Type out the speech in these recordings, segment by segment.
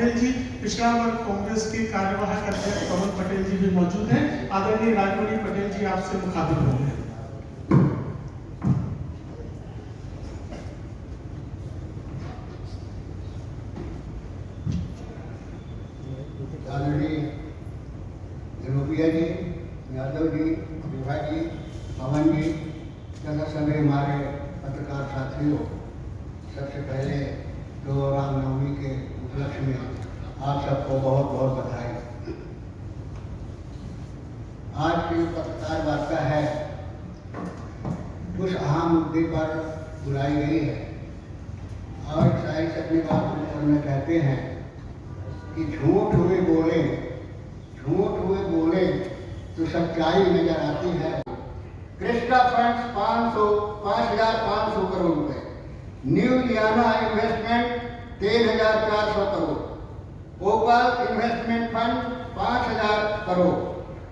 पटेल जी, पिछड़ा वर्ग कांग्रेस के कार्यवाहक अध्यक्ष कमल पटेल जी भी मौजूद हैं। आदरणीय राजमणि पटेल जी आपसे मुखातिब होंगे। रुपया जी, यादव जी, विभा जी, पवन जी तथा सभी हमारे पत्रकार साथियों, सबसे पहले तो रामनवमी के उपलक्ष्य में आप सबको बहुत बहुत बधाई। आज की पत्रकार वार्ता है कुछ अहम मुद्दे पर बुलाई गई है और शायद से अपनी बात में कहते हैं कि झूठ हुए तो सच्चाई नजर आती है। कृष्णा फंड्स 5,500 करोड़ रुपए, न्यू लियाना इन्वेस्टमेंट 13,400 करोड़, ओपल इन्वेस्टमेंट फंड 5,000 करोड़,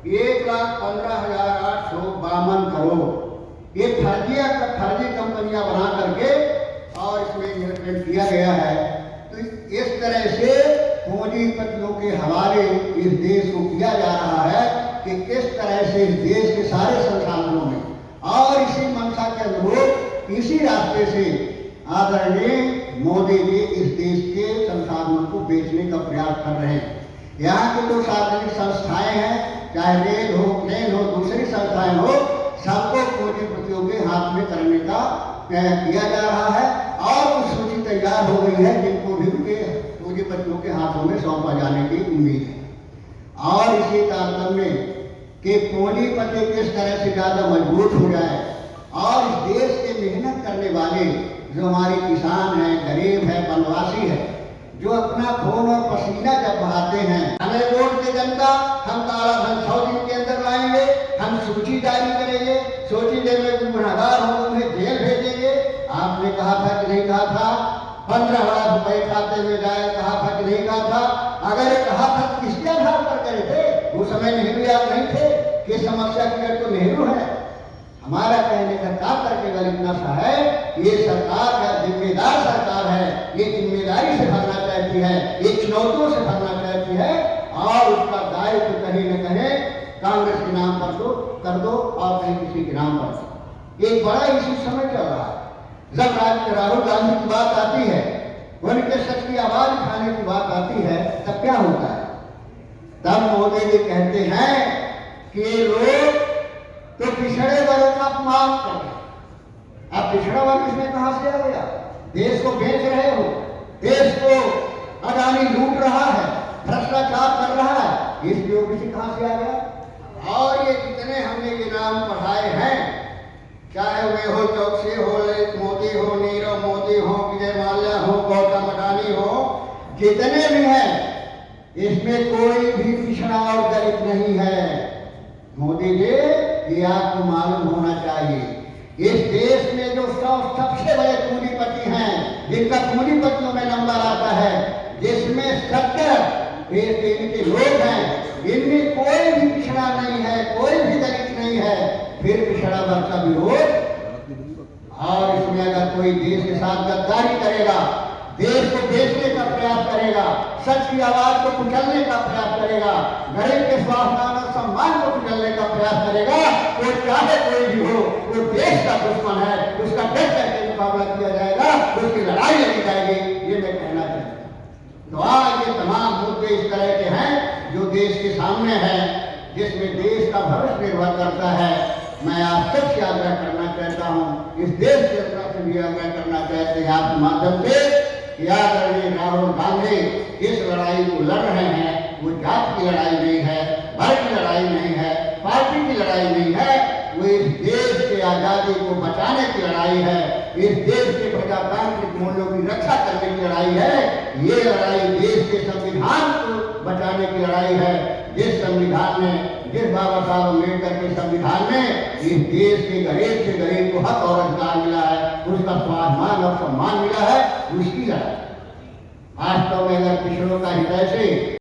1,15,852 करोड़। ये फर्जी कंपनियां बना करके और इसमें इन्वेस्टमेंट किया गया है। तो इस तरह से पूंजीपतियों के हवाले इस देश को किया जा रहा है कि किस तरह से इस देश के सारे संसाधनों में और इसी मंशा के अनुरूप इसी रास्ते से आदरणीय मोदी जी इस देश के संसाधनों को बेचने का प्रयास कर रहे हैं। यहाँ की जो सार्वजनिक संस्थाएं हैं, चाहे रेल हो, प्लेन हो, दूसरी संस्थाएं हो, सबको पूंजीपतियों के हाथ में करने का किया जा रहा है और कुछ सूची तैयार हो गई है जिनको भी उनके पूंजीपतियों के हाथों में सौंपा जाने की उम्मीद है। और इसी तारतम्य में कि पूंजीपति किस तरह से ज्यादा मजबूत हो जाए और इस देश के मेहनत करने वाले जो हमारे किसान हैं, गरीब है, वनवासी है, जो अपना खून और पसीना जब बहाते हैं, हमें वोट दे जनता, हम काला धन 100 दिन के अंदर लाएंगे, हम सूची जारी करेंगे, सूची देने में गुनहगार होंगे उन्हें जेल भेजेंगे। आपने कहा था कि नहीं कहा था? 15 लाख रुपए खाते में जाए, कहा था कि नहीं कहा था? अगर कहा था किसके आधार पर करे थे? वो समय नेहरू याद नहीं थे कि समस्या की जड़ तो नेहरू है। हमारा कहने का तात्पर्य केवल इतना सा है कि ये सरकार है, जिम्मेदार सरकार है, ये जिम्मेदारी से भरना चाहती है, ये चुनौतियों से भरना चाहती है और उसका दायित्व कहीं न कहीं कांग्रेस के नाम पर तो कर दो और कहीं किसी के नाम पर। एक बड़ा इसी समय चल रहा है। जब राहुल गांधी की बात आती है, उनके सच की आवाज उठाने की बात आती है, तब क्या होता है? तब मोदी जी कहते हैं कि ये लोग तो पिछड़े वर्ग का अपमान कर रहे। अब पिछड़ा वर्ग इसमें कहां से आ गया? देश को बेच रहे हो, देश को अडानी लूट रहा है, भ्रष्टाचार कर रहा है, इस बीओबीसी कहां से आ गया? और ये जितने हमने ये नाम पढ़ाए हैं, चाहे वे हो चौकसी हो, ललित मोदी हो, नीरव मोदी हो, विजय माल्या हो, गौतम अडानी हो, जितने भी हैं, इसमें कोई भी पिछड़ा और दलित नहीं है। मोदी जी, ये आपको मालूम होना चाहिए। इस देश में जो सबसे बड़े पूंजीपति हैं, जिनका पूंजीपतियों में नंबर आता है, जिसमें 70 इनके लोग हैं, इनमें कोई भी पिछड़ा नहीं है, कोई भी दलित नहीं है। फिर पिछड़ा वर्ग का विरोध, और इसमें अगर कोई देश के साथ गद्दारी करेगा, देश को बेचने का प्रयास करेगा, सच की आवाज को कुचलने का प्रयास करेगा, गरीब के स्वाभिमान और सम्मान को कुचलने का प्रयास करेगा, तो चाहे कोई भी हो, वो देश का दुश्मन है, उसका डट करके मुकाबला किया जाएगा, उसकी लड़ाई लड़ी जाएगी। ये मैं कहना चाहता हूँ। तो आज ये तमाम मुद्दे इस तरह के हैं जो देश के सामने है, जिसमें देश का भविष्य निर्भर करता है। मैं आप सबसे आग्रह करना चाहता हूँ, इस देश के तरफ से भी आग्रह करना चाहते हैं आपके माध्यम से, आदरणीय राहुल गांधी इस लड़ाई को लड़ रहे हैं। वो जात की लड़ाई नहीं है, वर्ग की लड़ाई नहीं है, पार्टी की लड़ाई नहीं है, वो इस देश के आजादी को बचाने की लड़ाई है, इस देश के प्रजातांत्रिक मूल्यों की रक्षा करने की लड़ाई है। ये लड़ाई देश के संविधान को बचाने की लड़ाई है। जिस संविधान में, जिस बाबा साहब अम्बेडकर के संविधान में इस देश के गरीब से गरीब को हक और अधिकार मिला है, उसका स्वाभिमान और सम्मान मिला है, उसकी लड़ाई। वास्तव में अगर पिछड़ों का हृदय से